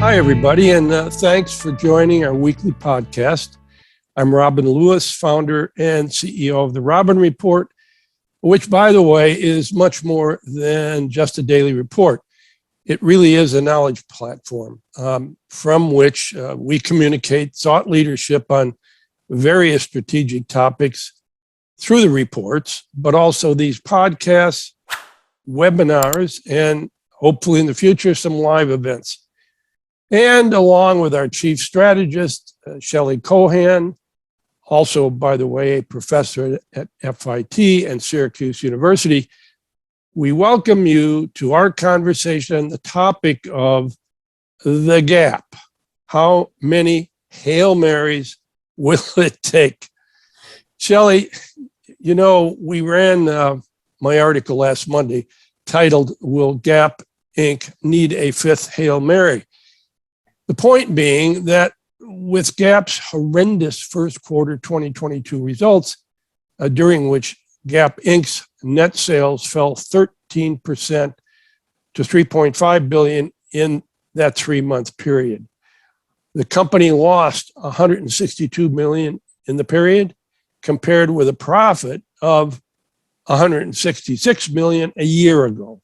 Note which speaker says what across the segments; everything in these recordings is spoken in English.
Speaker 1: Hi, everybody, and thanks for joining our weekly podcast. I'm Robin Lewis, founder and CEO of the Robin Report, which, by the way, is much more than just a daily report. It really is a knowledge platform from which we communicate thought leadership on various strategic topics through the reports, but also these podcasts, webinars, and hopefully in the future, some live events. And along with our chief strategist, Shelley Kohan, also, by the way, a professor at FIT and Syracuse University, we welcome you to our conversation on the topic of the gap. How many Hail Marys will it take? Shelley, you know, we ran my article last Monday titled, Will Gap Inc. Need a Fifth Hail Mary? The point being that with Gap's horrendous first quarter 2022 results, during which Gap Inc.'s net sales fell 13% to $3.5 billion in that 3-month period. The company lost $162 million in the period, compared with a profit of $166 million a year ago.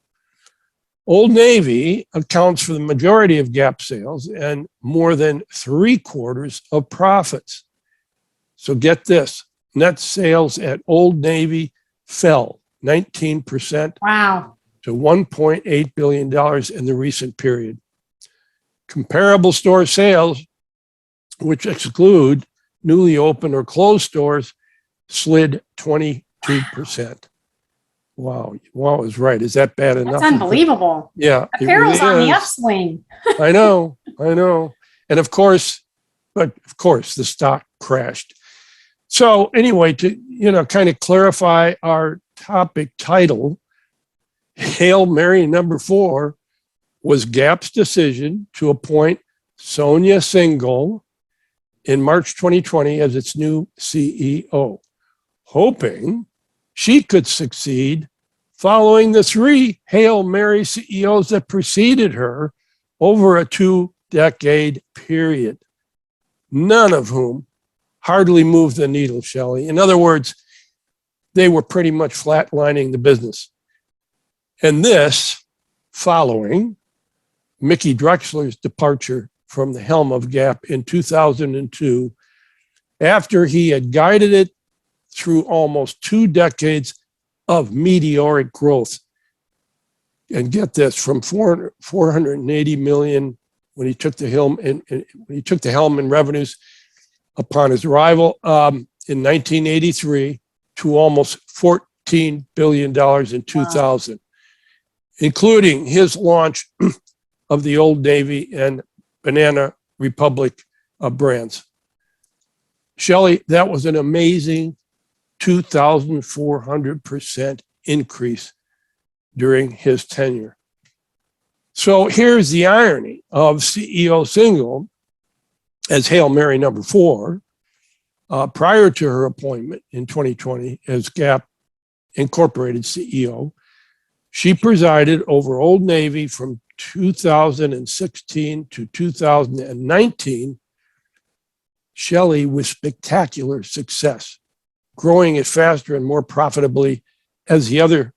Speaker 1: Old Navy accounts for the majority of Gap sales and more than 3/4 of profits. So get this, net sales at Old Navy fell 19% to $1.8 billion in the recent period. Comparable store sales, which exclude newly opened or closed stores, slid 22%. Wow, is right. Is that bad enough?
Speaker 2: That's unbelievable.
Speaker 1: Yeah.
Speaker 2: Apparel's on the upswing.
Speaker 1: I know. And of course, the stock crashed. So anyway, to, kind of clarify our topic title, Hail Mary number 4 was Gap's decision to appoint Sonia Syngal in March 2020 as its new CEO, hoping she could succeed following the 3 Hail Mary CEOs that preceded her over a 2-decade period, none of whom hardly moved the needle, Shelley. In other words, they were pretty much flatlining the business. And this following Mickey Drexler's departure from the helm of Gap in 2002, after he had guided it through almost 2 decades of meteoric growth. And get this, from $480 million when he took the helm in revenues upon his arrival in 1983 to almost $14 billion in 2000, including his launch of the Old Navy and Banana Republic brands. Shelley, that was an amazing 2,400% increase during his tenure. So here's the irony of CEO Syngal as Hail Mary number 4, prior to her appointment in 2020 as Gap Incorporated CEO. She presided over Old Navy from 2016 to 2019, Shelley, with spectacular success, growing it faster and more profitably as the other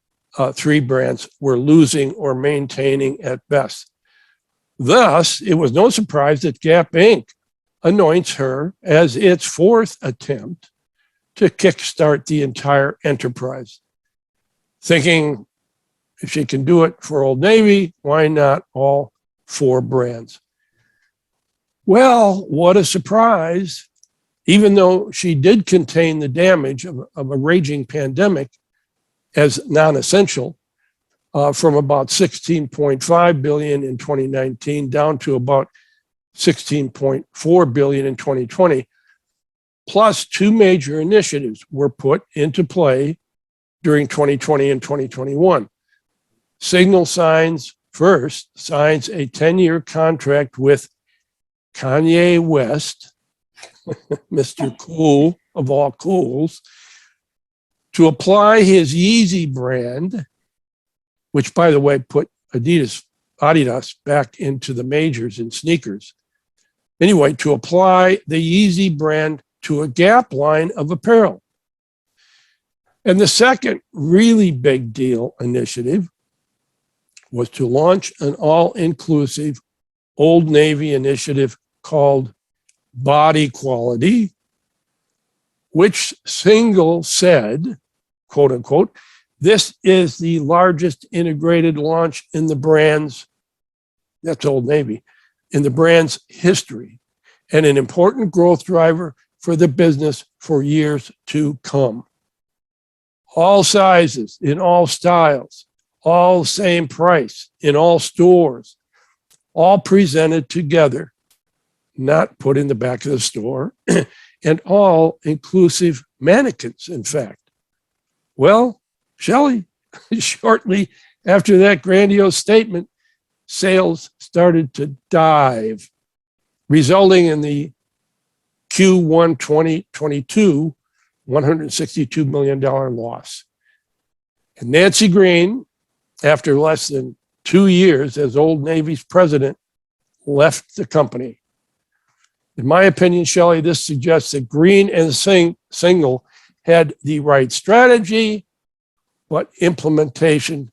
Speaker 1: 3 brands were losing or maintaining at best. Thus, it was no surprise that Gap Inc. anoints her as its 4th attempt to kickstart the entire enterprise, thinking if she can do it for Old Navy, why not all 4 brands? Well, what a surprise. Even though she did contain the damage of a raging pandemic as non-essential, from about $16.5 billion in 2019 down to about $16.4 billion in 2020, plus 2 major initiatives were put into play during 2020 and 2021. Signal signs signs a 10-year contract with Kanye West, Mr. Cool of all cools, to apply his Yeezy brand, which, by the way, put Adidas Adidas back into the majors in sneakers. Anyway, to apply the Yeezy brand to a Gap line of apparel. And the second really big deal initiative was to launch an all-inclusive Old Navy initiative called BODEQUALITY, which Single said, quote unquote, this is the largest integrated launch in the brand's, that's Old Navy, in the brand's history, and an important growth driver for the business for years to come. All sizes, in all styles, all same price, in all stores, all presented together, not put in the back of the store, and all inclusive mannequins, in fact. Well, Shelley, shortly after that grandiose statement, sales started to dive, resulting in the Q1 2022 $162 million loss. And Nancy Green, after less than 2 years as Old Navy's president, left the company. In my opinion, Shelley, this suggests that Green and Single had the right strategy, but implementation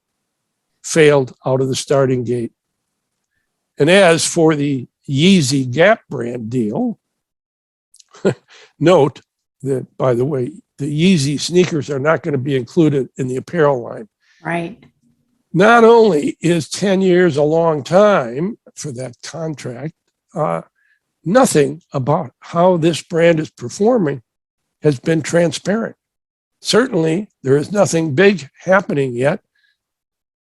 Speaker 1: failed out of the starting gate. And as for the Yeezy Gap brand deal, note that, by the way, the Yeezy sneakers are not going to be included in the apparel line.
Speaker 2: Right.
Speaker 1: Not only is 10 years a long time for that contract, nothing about how this brand is performing has been transparent. Certainly, there is nothing big happening yet,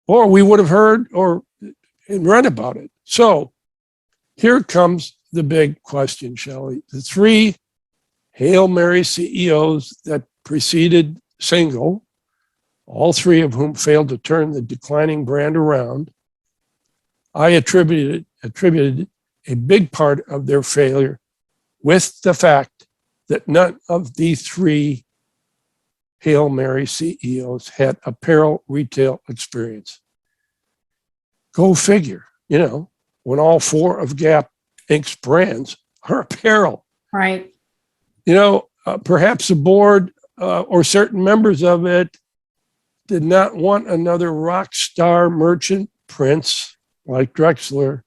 Speaker 1: or we would have heard or read about it. So here comes the big question, Shelley. The three Hail Mary CEOs that preceded Single, all three of whom failed to turn the declining brand around, I attributed a big part of their failure with the fact that none of these three Hail Mary CEOs had apparel retail experience. Go figure, when all four of Gap Inc.'s brands are apparel.
Speaker 2: Right.
Speaker 1: Perhaps the board or certain members of it did not want another rock star merchant prince like Drexler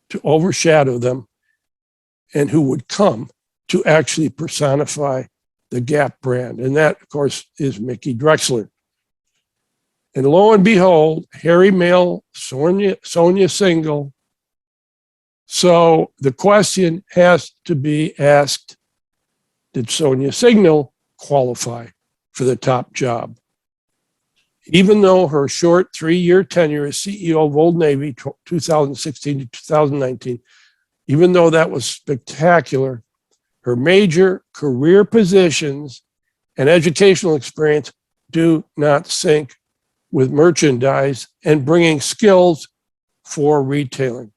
Speaker 1: to overshadow them, and who would come to actually personify the Gap brand. And that, of course, is Mickey Drexler. And lo and behold, hairy male Sonia Single. So the question has to be asked, did Sonia Single qualify for the top job? Even though her short 3-year tenure as CEO of Old Navy, 2016 to 2019, even though that was spectacular, her major career positions and educational experience do not sync with merchandise and bringing skills for retailing.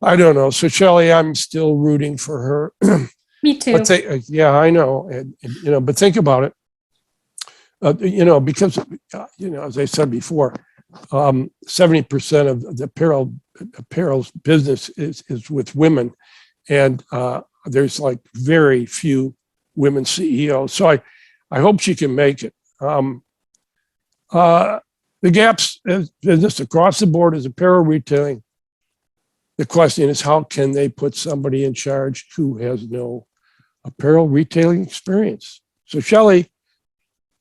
Speaker 1: I don't know. So Shelley, I'm still rooting for her.
Speaker 2: Me too.
Speaker 1: Yeah, I know. But think about it. Because, as I said before, 70% of the apparel's business is with women. And there's like very few women CEOs. So I hope she can make it. The Gap's business across the board is apparel retailing. The question is, how can they put somebody in charge who has no apparel retailing experience? So Shelley,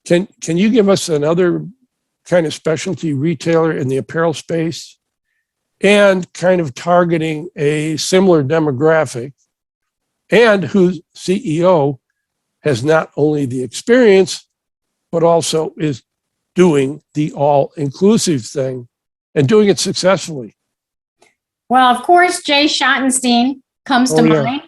Speaker 1: can you give us another kind of specialty retailer in the apparel space and kind of targeting a similar demographic and whose CEO has not only the experience, but also is doing the all-inclusive thing and doing it successfully?
Speaker 2: Well, of course, Jay Schottenstein comes to mind.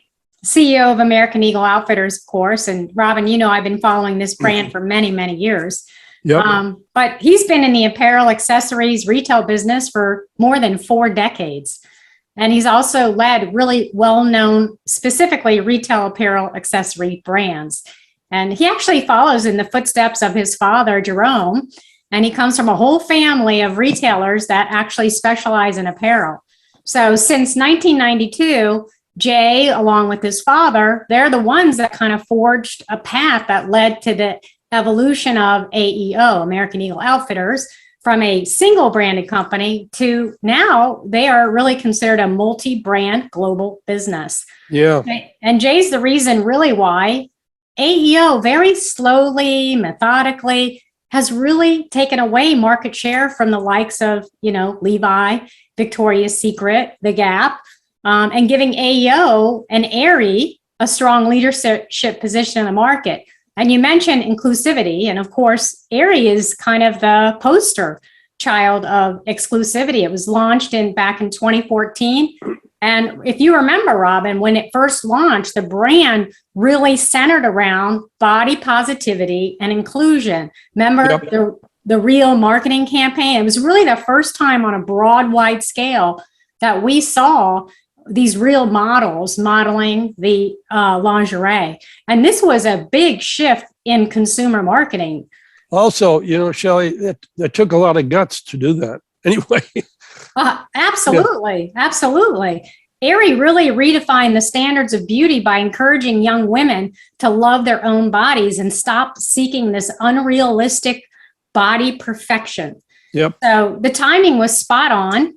Speaker 2: CEO of American Eagle Outfitters, of course. And Robin, I've been following this brand for many, many years.
Speaker 1: Yep.
Speaker 2: But he's been in the apparel accessories retail business for more than 4 decades. And he's also led really well-known, specifically retail apparel accessory brands. And he actually follows in the footsteps of his father, Jerome. and he comes from a whole family of retailers that actually specialize in apparel. So since 1992, Jay, along with his father, they're the ones that kind of forged a path that led to the evolution of AEO, American Eagle Outfitters, from a single branded company to now they are really considered a multi-brand global business.
Speaker 1: Yeah.
Speaker 2: And Jay's the reason really why AEO very slowly, methodically has really taken away market share from the likes of, Levi, Victoria's Secret, The Gap, and giving AEO and Aerie a strong leadership position in the market. And you mentioned inclusivity. And of course, Aerie is kind of the poster child of exclusivity. It was launched back in 2014. And if you remember, Robin, when it first launched, the brand really centered around body positivity and inclusion. Remember the real marketing campaign? It was really the first time on a broad, wide scale that we saw these real models modeling the lingerie. And this was a big shift in consumer marketing.
Speaker 1: Also, Shelley, that took a lot of guts to do that. Anyway.
Speaker 2: Absolutely. Aerie really redefined the standards of beauty by encouraging young women to love their own bodies and stop seeking this unrealistic body perfection.
Speaker 1: Yep.
Speaker 2: So the timing was spot on.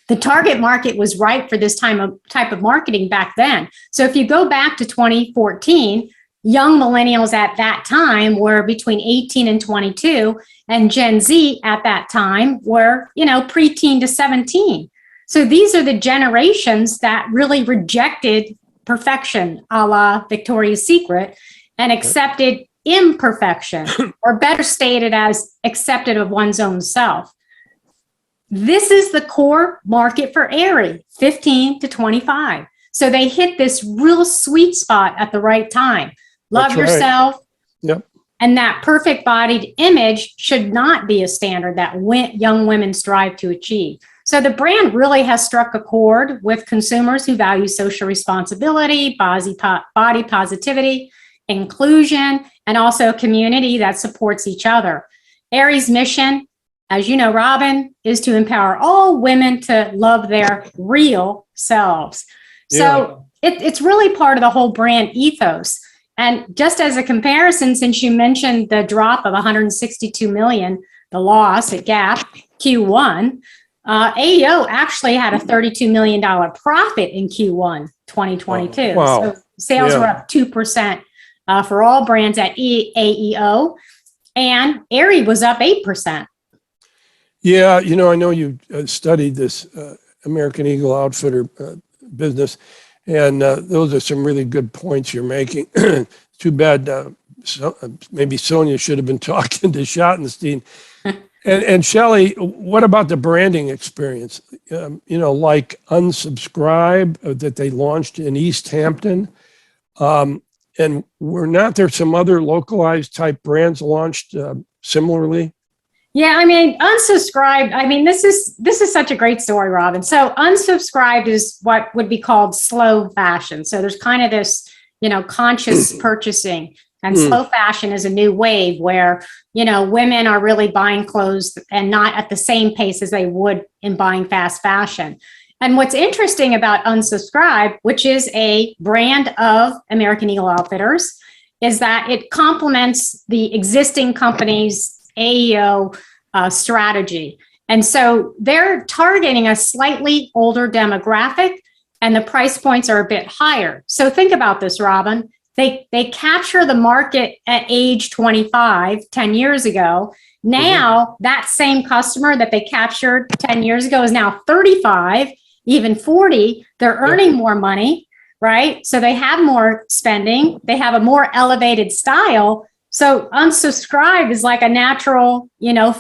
Speaker 2: The target market was right for this type of marketing back then. So if you go back to 2014, young millennials at that time were between 18 and 22, and Gen Z at that time were, preteen to 17. So these are the generations that really rejected perfection, a la Victoria's Secret, and accepted imperfection, or better stated as accepted of one's own self. This is the core market for Aerie, 15 to 25. So they hit this real sweet spot at the right time. Love yourself.
Speaker 1: Yep.
Speaker 2: And that perfect bodied image should not be a standard that young women strive to achieve. So the brand really has struck a chord with consumers who value social responsibility, body positivity, inclusion, and also a community that supports each other. Aerie's mission, as you know, Robin, is to empower all women to love their real selves. So it's really part of the whole brand ethos. And just as a comparison, since you mentioned the drop of 162 million, the loss at Gap Q1, AEO actually had a $32 million profit in Q1 2022.
Speaker 1: Wow.
Speaker 2: So sales were up 2% for all brands at AEO, and Aerie was up 8%.
Speaker 1: Yeah, I know you studied this American Eagle Outfitter business, and those are some really good points you're making. Too bad maybe Sonia should have been talking to Schottenstein. And Shelley, what about the branding experience? Like Unsubscribe that they launched in East Hampton. And were not there some other localized type brands launched similarly?
Speaker 2: Yeah, Unsubscribed. This is such a great story, Robin. So Unsubscribed is what would be called slow fashion. So there's kind of this, conscious purchasing, and slow fashion is a new wave where, women are really buying clothes and not at the same pace as they would in buying fast fashion. And what's interesting about Unsubscribed, which is a brand of American Eagle Outfitters, is that it complements the existing company's AEO strategy. And so they're targeting a slightly older demographic, and the price points are a bit higher. So think about this, Robin. They capture the market at age 25, 10 years ago. Now that same customer that they captured 10 years ago is now 35, even 40. They're earning more money, right? So they have more spending. They have a more elevated style. So Unsubscribed is like a natural,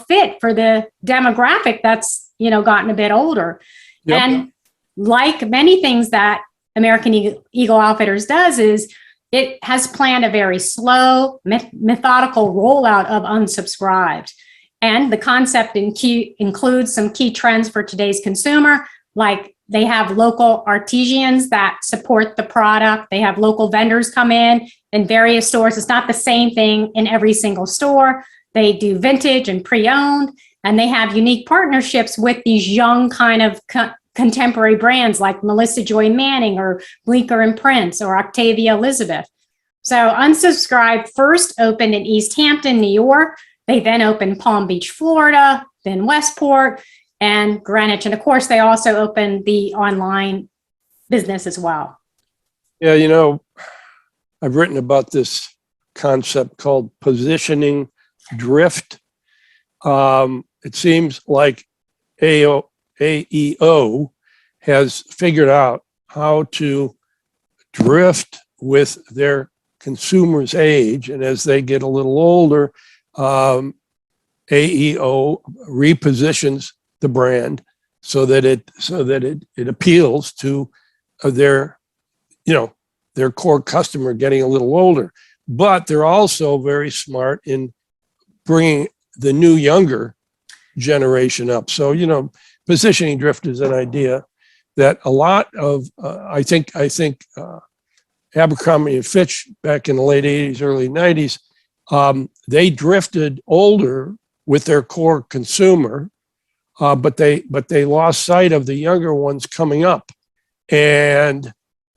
Speaker 2: fit for the demographic that's, gotten a bit older.
Speaker 1: Yep.
Speaker 2: And like many things that American Eagle Outfitters does is it has planned a very slow, methodical rollout of Unsubscribed. And the concept includes some key trends for today's consumer, like they have local artisans that support the product. They have local vendors come in various stores. It's not the same thing in every single store. They do vintage and pre-owned, and they have unique partnerships with these young kind of contemporary brands like Melissa Joy Manning or Bleecker and Prince or Octavia Elizabeth. So Unsubscribed first opened in East Hampton, New York. They then opened Palm Beach, Florida, then Westport and Greenwich. And of course, they also opened the online business as well.
Speaker 1: Yeah, I've written about this concept called positioning drift. It seems like AEO has figured out how to drift with their consumers' age, and as they get a little older, AEO repositions the brand so that it appeals to their core customer getting a little older. But they're also very smart in bringing the new younger generation up. So positioning drift is an idea that a lot of I think Abercrombie and Fitch back in the late 80s, early 90s, they drifted older with their core consumer, but they lost sight of the younger ones coming up. And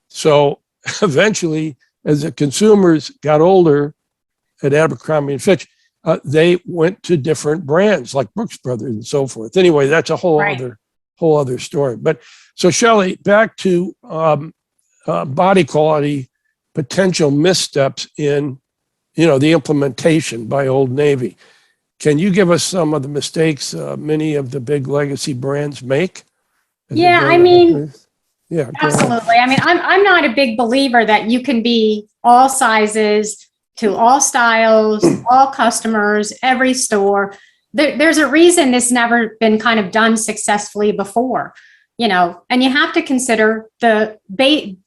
Speaker 1: so eventually, as the consumers got older at Abercrombie and Fitch, they went to different brands like Brooks Brothers and so forth. Anyway, that's a whole other story. But so Shelley, back to body quality potential missteps in the implementation by Old Navy. Can you give us some of the mistakes many of the big legacy brands make?
Speaker 2: Yeah, I mean,
Speaker 1: yeah,
Speaker 2: absolutely. I mean, I'm not a big believer that you can be all sizes to all styles, all customers, every store. There's a reason this never been kind of done successfully before, and you have to consider the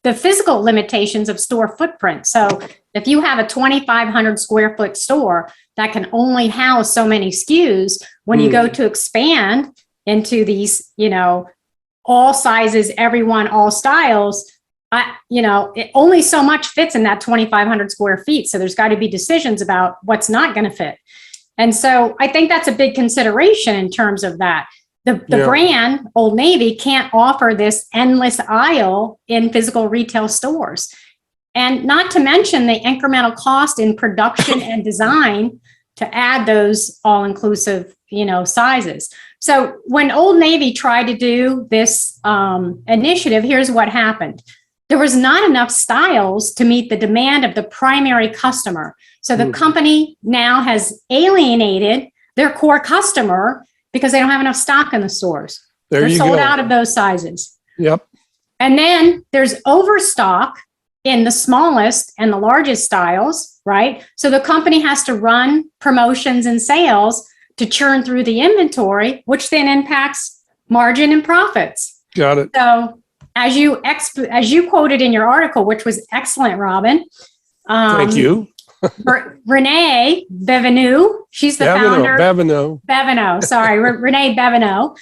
Speaker 2: physical limitations of store footprint. So if you have a 2,500 square foot store that can only house so many SKUs, when you go to expand into these, all sizes, everyone, all styles, only so much fits in that 2,500 square feet. So there's got to be decisions about what's not going to fit. And so I think that's a big consideration in terms of that. The brand, Old Navy, can't offer this endless aisle in physical retail stores. And not to mention the incremental cost in production and design to add those all-inclusive, sizes. So when Old Navy tried to do this initiative, here's what happened. There was not enough styles to meet the demand of the primary customer. So the company now has alienated their core customer because they don't have enough stock in the stores. They're sold out of those sizes.
Speaker 1: Yep.
Speaker 2: And then there's overstock in the smallest and the largest styles, right? So the company has to run promotions and sales to churn through the inventory, which then impacts margin and profits.
Speaker 1: Got it.
Speaker 2: So as you quoted in your article, which was excellent, Robin.
Speaker 1: Thank you.
Speaker 2: Renee Bevenou, she's the founder. Bevenou, sorry, Renee Bevenou,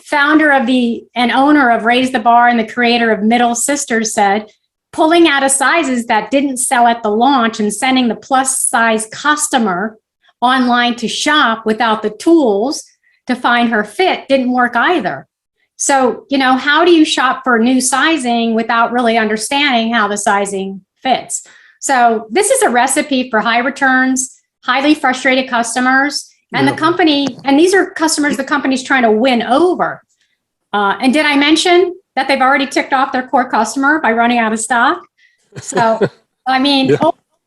Speaker 2: founder of and owner of Raise the Bar and the creator of Middle Sisters, said, pulling out of sizes that didn't sell at the launch and sending the plus size customer online to shop without the tools to find her fit didn't work either. So, how do you shop for new sizing without really understanding how the sizing fits? So this is a recipe for high returns, highly frustrated customers, and the company, and these are customers the company's trying to win over. And did I mention that they've already ticked off their core customer by running out of stock? So, I mean,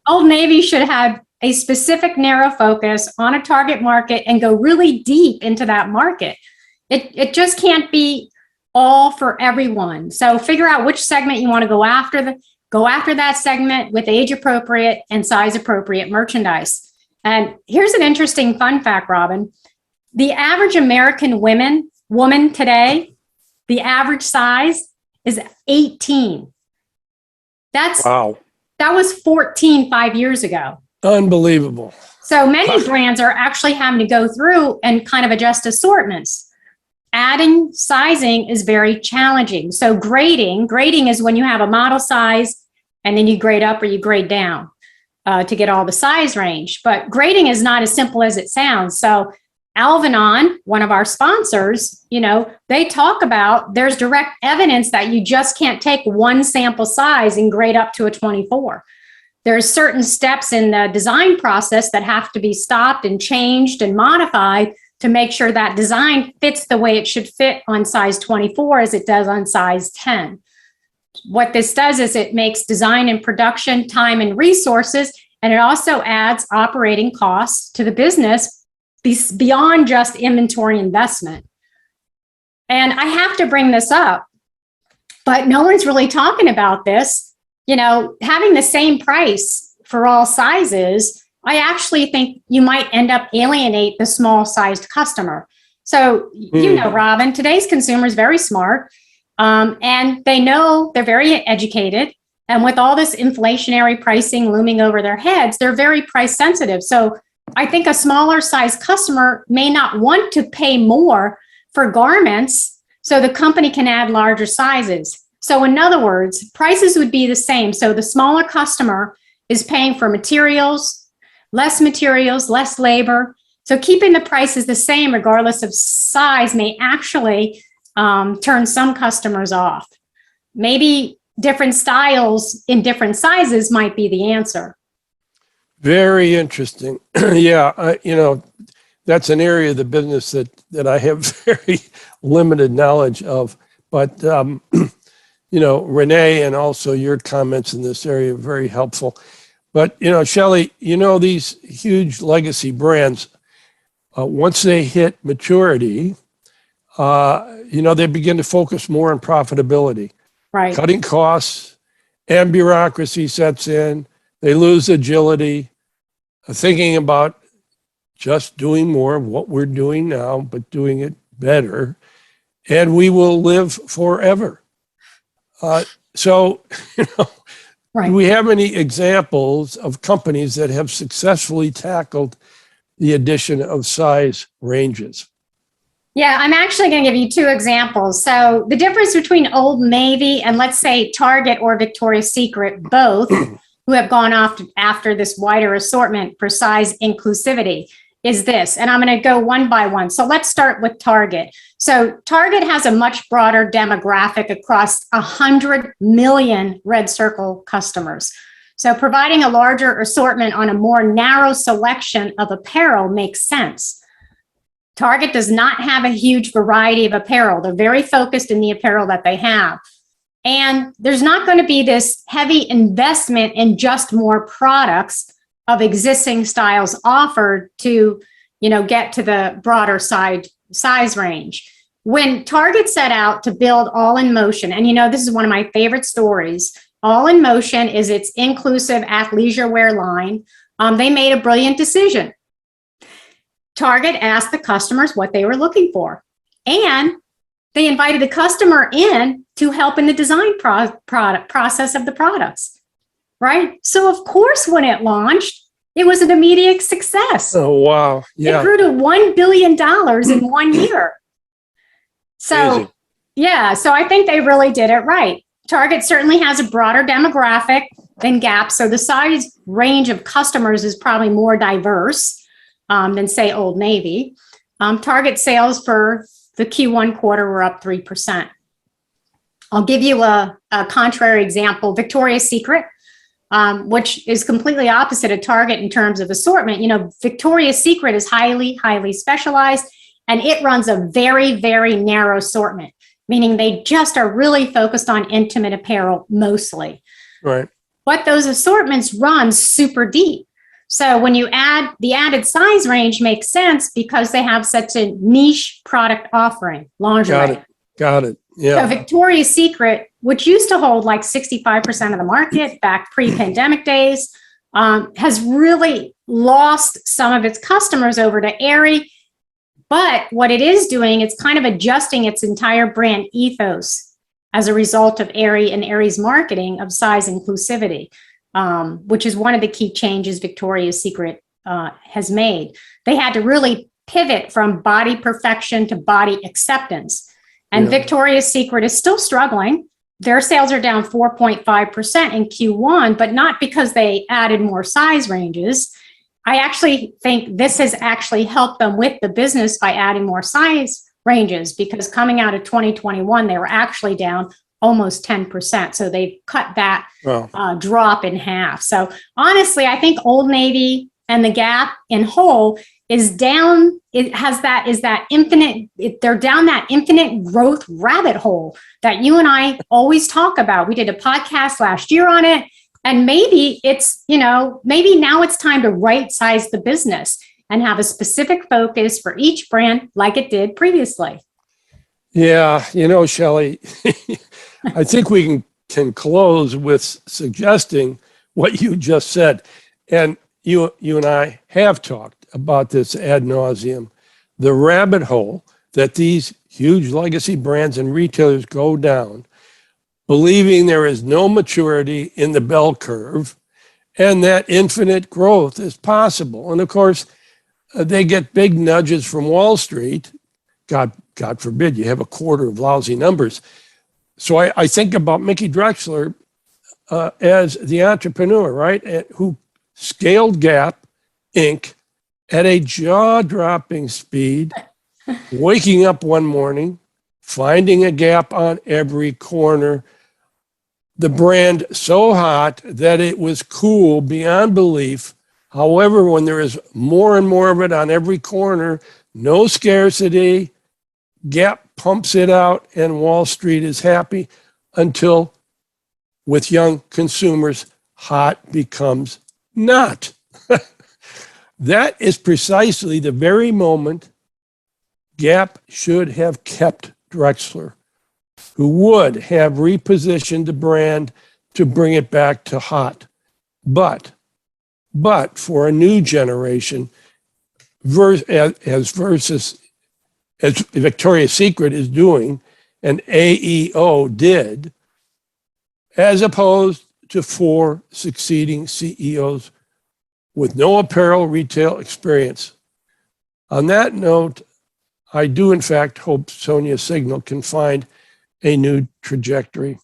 Speaker 2: Old Navy should have a specific narrow focus on a target market and go really deep into that market. It just can't be all for everyone. So figure out which segment you want to go after that segment with age appropriate and size appropriate merchandise. And here's an interesting fun fact, Robin. The average American woman today, the average size is 18. Wow. That was 14 5 years ago.
Speaker 1: Unbelievable.
Speaker 2: So many brands are actually having to go through and kind of adjust assortments. Adding sizing is very challenging. So grading is when you have a model size and then you grade up or you grade down. to get all the size range. But grading is not as simple as it sounds. So Alvanon, one of our sponsors, they talk about there's direct evidence that you just can't take one sample size and grade up to a 24. There's certain steps in the design process that have to be stopped and changed and modified to make sure that design fits the way it should fit on size 24 as it does on size 10. What this does is it makes design and production time and resources, and it also adds operating costs to the business beyond just inventory investment. And I have to bring this up, but no one's really talking about this. Having the same price for all sizes, I actually think you might end up alienate the small sized customer. So, Robin, today's consumer is very smart, and they know they're very educated. And with all this inflationary pricing looming over their heads, they're very price sensitive. So I think a smaller size customer may not want to pay more for garments so the company can add larger sizes. So in other words, prices would be the same. So the smaller customer is paying for materials, less labor. So keeping the prices the same regardless of size may actually turn some customers off. Maybe different styles in different sizes might be the answer.
Speaker 1: Very interesting. Yeah, that's an area of the business that I have very limited knowledge of. But, Renee, and also your comments in this area are very helpful. But, Shelley, these huge legacy brands, once they hit maturity, they begin to focus more on profitability.
Speaker 2: Right.
Speaker 1: Cutting costs and bureaucracy sets in. They lose agility, thinking about just doing more of what we're doing now, but doing it better, and we will live forever. So,
Speaker 2: right.
Speaker 1: Do we have any examples of companies that have successfully tackled the addition of size ranges?
Speaker 2: Yeah, I'm actually going to give you two examples. So the difference between Old Navy and let's say Target or Victoria's Secret, both who have gone off after this wider assortment for size inclusivity, is this. And I'm going to go one by one. So let's start with Target. So Target has a much broader demographic across 100 million Red Circle customers. So providing a larger assortment on a more narrow selection of apparel makes sense. Target does not have a huge variety of apparel. They're very focused in the apparel that they have. And there's not going to be this heavy investment in just more products of existing styles offered to, get to the broader size range. When Target set out to build All in Motion, and this is one of my favorite stories, All in Motion is its inclusive athleisure wear line. They made a brilliant decision. Target asked the customers what they were looking for, and they invited the customer in to help in the design process of the products, right? So of course, when it launched, it was an immediate success.
Speaker 1: Oh, wow. Yeah.
Speaker 2: It grew to $1 billion in 1 year. So,
Speaker 1: Amazing.
Speaker 2: Yeah, so I think they really did it right. Target certainly has a broader demographic than Gap, so the size range of customers is probably more diverse than, say, Old Navy. Target sales for the Q1 quarter were up 3%. I'll give you a contrary example. Victoria's Secret, which is completely opposite of Target in terms of assortment. Victoria's Secret is highly, highly specialized, and it runs a very, very narrow assortment, meaning they just are really focused on intimate apparel mostly.
Speaker 1: Right.
Speaker 2: But those assortments run super deep. So when you add the added size range makes sense because they have such a niche product offering, lingerie.
Speaker 1: Got it. Yeah.
Speaker 2: So Victoria's Secret, which used to hold like 65% of the market back pre-pandemic days, has really lost some of its customers over to Aerie. But what it is doing, it's kind of adjusting its entire brand ethos as a result of Aerie and Aerie's marketing of size inclusivity. Which is one of the key changes Victoria's Secret has made. They had to really pivot from body perfection to body acceptance. And Victoria's Secret is still struggling. their sales are down 4.5% in Q1, but not because they added more size ranges. I actually think this has actually helped them with the business by adding more size ranges, because coming out of 2021, they were actually down almost 10%. So they've cut that drop in half. So honestly, I think Old Navy and the Gap in whole is down. It has that, is that infinite, they're down that infinite growth rabbit hole that you and I always talk about. We did a podcast last year on it. And maybe it's, maybe now it's time to right size the business and have a specific focus for each brand like it did previously.
Speaker 1: Yeah, Shelley, I think we can close with suggesting what you just said. And you and I have talked about this ad nauseum, the rabbit hole that these huge legacy brands and retailers go down, believing there is no maturity in the bell curve and that infinite growth is possible. And of course, they get big nudges from Wall Street. God forbid you have a quarter of lousy numbers. So I think about Mickey Drexler as the entrepreneur, right? Who scaled Gap Inc. at a jaw-dropping speed, waking up one morning, finding a Gap on every corner, the brand so hot that it was cool beyond belief. However, when there is more and more of it on every corner, no scarcity, Gap pumps it out and Wall Street is happy until, with young consumers, hot becomes not. That is precisely the very moment Gap should have kept Drexler, who would have repositioned the brand to bring it back to hot. But for a new generation, as Victoria's Secret is doing, and AEO did, as opposed to 4 succeeding CEOs with no apparel retail experience. On that note, I do in fact hope Sonia Signal can find a new trajectory.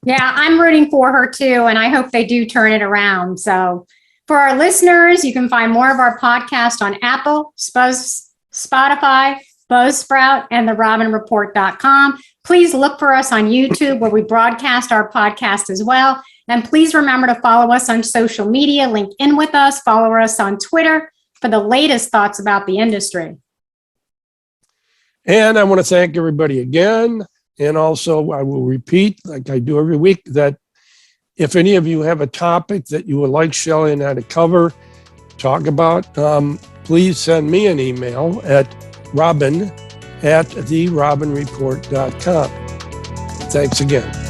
Speaker 2: Yeah, I'm rooting for her too, and I hope they do turn it around. So for our listeners, you can find more of our podcast on Apple, Spotify, Buzzsprout, and therobinreport.com. Please look for us on YouTube, where we broadcast our podcast as well. And please remember to follow us on social media, link in with us, follow us on Twitter for the latest thoughts about the industry.
Speaker 1: And I want to thank everybody again. And also, I will repeat, like I do every week, that if any of you have a topic that you would like Shelley and I to cover, talk about, please send me an email at robin@therobinreport.com. Thanks again.